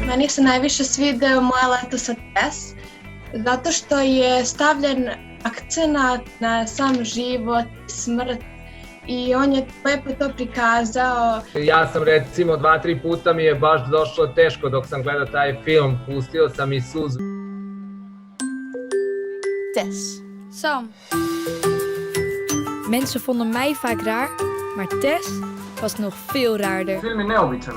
Meni se najviše svideo Moje leto sa Tess, zato što je stavljen akcenat na sam život, smrt i on je lepo to prikazao. Ja sam recimo 2-3 puta mi je baš došlo teško dok sam gledao taj film, pustio sam i suzu. Tess. Sam. Mensen vonden mij vaak raar, maar Tess was nog veel raarder. Film je neobičan,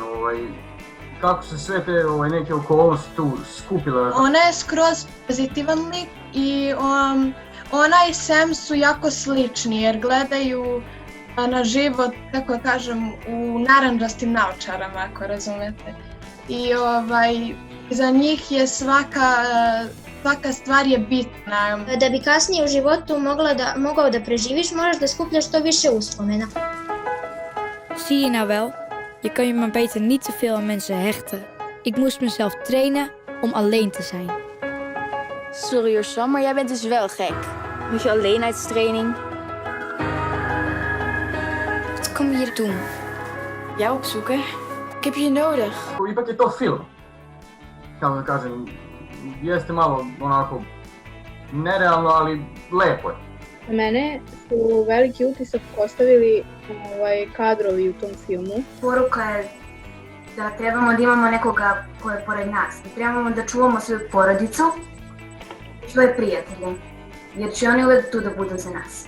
kako se sve te neke okolnosti tu skupile. Ona je skroz pozitivan lik i ona i Sam su jako slični jer gledaju na život, kako kažem, u narandžastim naočarama, ako razumete. I za njih je svaka stvar je bitna. Da bi kasnije u životu mogao da preživiš, moraš da skupljaš što više uspomena. Zie je nou wel? Je kan je maar beter niet te veel aan mensen hechten. Ik moest mezelf trainen om alleen te zijn. Sorry hoor Sam, maar jij bent dus wel gek. Moet je alleenheidstraining? Wat kom je hier doen? Jou opzoeken? Ik heb je nodig. Ipak je to film. Kako da kažem, jeste malo onako nerealno, ali lepo je. Na mene su veliki utisak ostavili kadrovi u tom filmu. Poruka je da trebamo da imamo nekoga ko je pored nas. Da trebamo da čuvamo svoju porodicu, svoje prijatelje, jer će oni uvek tu da budu za nas.